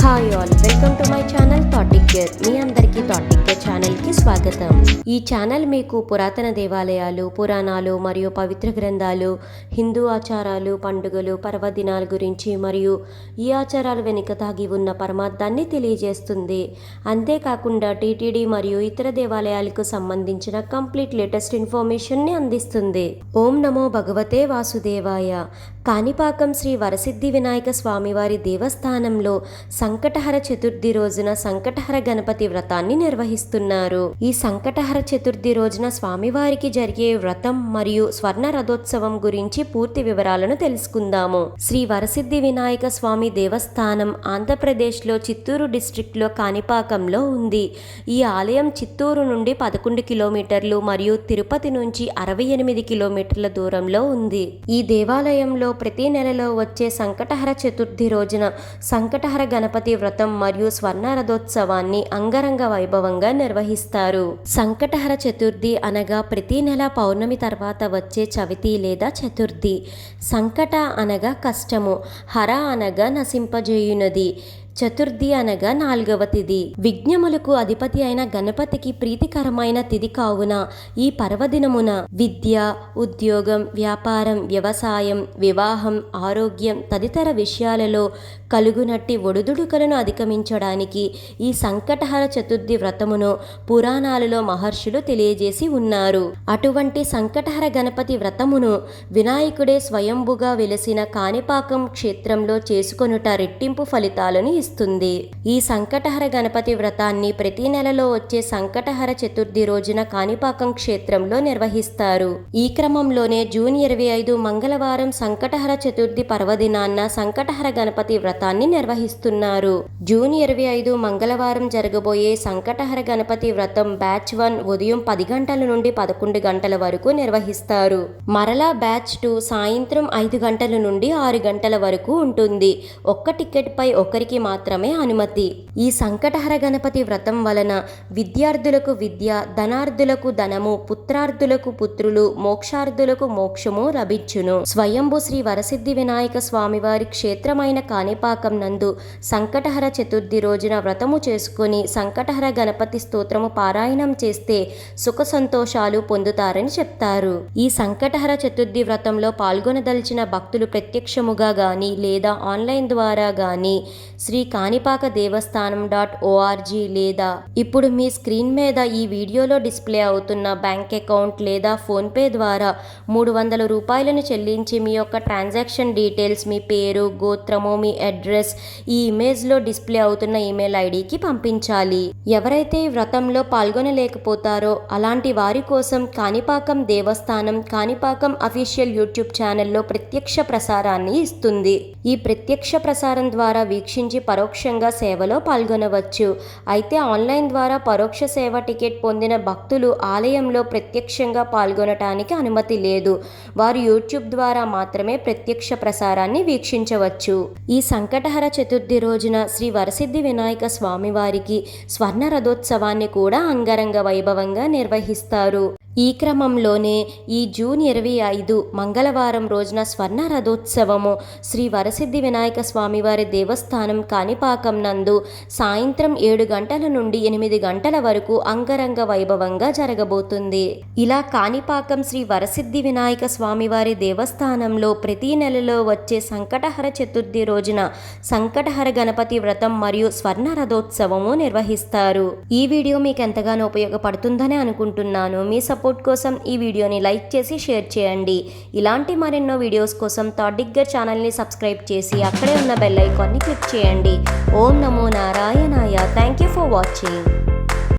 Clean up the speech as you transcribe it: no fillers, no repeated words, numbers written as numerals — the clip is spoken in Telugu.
Hi all, welcome to my channel థాటిక్ కేర్. మీ అందరికీ థాటిక్ కేర్ ఛానల్కి స్వాగతం. ఈ ఛానల్ మీకు పురాతన దేవాలయాలు, పురాణాలు మరియు పవిత్ర గ్రంథాలు, హిందూ ఆచారాలు, పండుగలు, పర్వదినాల గురించి మరియు ఈ ఆచారాల వెనుక దాగి ఉన్న పరమార్థాన్ని తెలియజేస్తుంది. అంతేకాకుండా టీటీడీ మరియు ఇతర దేవాలయాలకు సంబంధించిన కంప్లీట్ లేటెస్ట్ ఇన్ఫర్మేషన్ని అందిస్తుంది. ఓం నమో భగవతే వాసుదేవాయ. కాణిపాకం శ్రీ వరసిద్ధి వినాయక స్వామివారి దేవస్థానంలో సంకటహర చతుర్థి రోజున సంకటహర గణపతి వ్రతాన్ని నిర్వహిస్తున్నారు. ఈ సంకటహర చతుర్థి రోజున స్వామివారికి జరిగే వ్రతం మరియు స్వర్ణ రథోత్సవం గురించి పూర్తి వివరాలను తెలుసుకుందాము. శ్రీ వరసిద్ధి వినాయక స్వామి దేవస్థానం ఆంధ్రప్రదేశ్లో చిత్తూరు డిస్ట్రిక్ట్లో కాణిపాకంలో ఉంది. ఈ ఆలయం చిత్తూరు నుండి 11 కిలోమీటర్లు మరియు తిరుపతి నుంచి 68 కిలోమీటర్ల దూరంలో ఉంది. ఈ దేవాలయంలో ప్రతి నెలలో వచ్చే సంకటహర చతుర్థి రోజున సంకటహర గణపతి వ్రతం మరియు స్వర్ణ రథోత్సవాన్ని అంగరంగ వైభవంగా నిర్వహిస్తారు. సంకటహర చతుర్థి అనగా ప్రతి నెల పౌర్ణమి తర్వాత వచ్చే చవితి లేదా చతుర్థి. సంకట అనగా కష్టము, హర అనగా నశింపజేయునది, చతుర్థి అనగా 4వ తిథి. విఘ్నములకు అధిపతి అయిన గణపతికి ప్రీతికరమైన తిథి కావున ఈ పర్వదినమున విద్య, ఉద్యోగం, వ్యాపారం, వ్యవసాయం, వివాహం, ఆరోగ్యం తదితర విషయాలలో కలుగునట్టి ఒడుదుడుకలను అధిగమించడానికి ఈ సంకటహర చతుర్థి వ్రతమును పురాణాలలో మహర్షులు తెలియజేసి ఉన్నారు. అటువంటి సంకటహర గణపతి వ్రతమును వినాయకుడే స్వయంభుగా వెలిసిన కాణిపాకం క్షేత్రంలో చేసుకొనుట రెట్టింపు ఫలితాలను ఇస్తుంది. ఈ సంకటహర గణపతి వ్రతాన్ని ప్రతి నెలలో వచ్చే సంకటహర చతుర్థి రోజున కాణిపాకం క్షేత్రంలో నిర్వహిస్తారు. ఈ క్రమంలోనే జూన్ 25 మంగళవారం సంకటహర చతుర్థి పర్వదినాన్న సంకటహర గణపతి వ్రతాన్ని నిర్వహిస్తున్నారు. జూన్ 25 మంగళవారం జరగబోయే సంకటహర గణపతి వ్రతం బ్యాచ్ 1 ఉదయం 10 గంటల నుండి 11 గంటల వరకు నిర్వహిస్తారు. మరలా బ్యాచ్ 2 సాయంత్రం 5 గంటల నుండి 6 గంటల వరకు ఉంటుంది. ఒక్క టికెట్ పై ఒకరికి మాత్రమే అనుమతి. ఈ సంకటహర గణపతి వ్రతం వలన విద్యార్థులకు విద్య, ధనార్థులకు ధనము, పుత్రార్థులకు పుత్రులు, మోక్షార్థులకు మోక్షము లభించును. స్వయంభు శ్రీ వరసిద్ధి వినాయక స్వామివారి క్షేత్రమైన కాణిపాకం నందు సంకటహర చతుర్థి రోజున వ్రతము చేసుకుని సంకటహర గణపతి స్తోత్రము పారాయణం చేస్తే సుఖ సంతోషాలు పొందుతారని చెప్తారు. ఈ సంకటహర చతుర్థి వ్రతంలో పాల్గొనదలిచిన భక్తులు ప్రత్యక్షముగా గాని లేదా ఆన్లైన్ ద్వారా గాని శ్రీ కాణిపాక దేవస్థానం .org లేదా ఇప్పుడు మీ స్క్రీన్ మీద ఈ వీడియోలో డిస్ప్లే అవుతున్న బ్యాంక్ అకౌంట్ లేదా ఫోన్పే ద్వారా 300 రూపాయలను చెల్లించి మీ యొక్క ట్రాన్సాక్షన్ డీటెయిల్స్, మీ పేరు, గోత్రము, మీ అడ్రస్ ఈ ఇమేజ్లో డిస్ప్లే అవుతున్న ఈమెయిల్ ఐడికి పంపించాలి. ఎవరైతే ఈ వ్రతంలో పాల్గొనలేకపోతారో అలాంటి వారి కోసం కాణిపాకం దేవస్థానం కాణిపాకం అఫీషియల్ యూట్యూబ్ ఛానల్లో ప్రత్యక్ష ప్రసారాన్ని ఇస్తుంది. ఈ ప్రత్యక్ష ప్రసారం ద్వారా వీక్షించి పరోక్షంగా సేవలో పాల్గొనవచ్చు. అయితే ఆన్లైన్ ద్వారా పరోక్ష సేవ టికెట్ పొందిన భక్తులు ఆలయంలో ప్రత్యక్షంగా పాల్గొనటానికి అనుమతి లేదు. వారు యూట్యూబ్ ద్వారా మాత్రమే ప్రత్యక్ష ప్రసారాన్ని వీక్షించవచ్చు. ఈ సంకటహర చతుర్థి రోజున శ్రీ వరసిద్ధి వినాయక స్వామివారికి స్వర్ణ రథోత్సవాన్ని కూడా అంగరంగ వైభవంగా నిర్వహిస్తారు. ఈ క్రమంలోనే ఈ జూన్ 25 మంగళవారం రోజున స్వర్ణ రథోత్సవము శ్రీ వరసిద్ధి వినాయక స్వామివారి దేవస్థానం కాణిపాకం నందు సాయంత్రం 7 గంటల నుండి 8 గంటల వరకు అంగరంగ వైభవంగా జరగబోతుంది. ఇలా కాణిపాకం శ్రీ వరసిద్ధి వినాయక స్వామివారి దేవస్థానంలో ప్రతి నెలలో వచ్చే సంకటహర చతుర్థి రోజున సంకటహర గణపతి వ్రతం మరియు స్వర్ణ రథోత్సవము నిర్వహిస్తారు. ఈ వీడియో మీకు ఎంతగానో ఉపయోగపడుతుందని అనుకుంటున్నాను. మీ సపోర్ట్ కోసం ఈ వీడియోని లైక్ చేసి షేర్ చేయండి. ఇలాంటి మరెన్నో వీడియోస్ కోసం థాటిక్ కేర్ ఛానల్ని సబ్స్క్రైబ్ చేసి అక్కడే ఉన్న బెల్ ఐకాన్ని క్లిక్ చేయండి. ఓం నమో నారాయణాయ. Thank you for watching.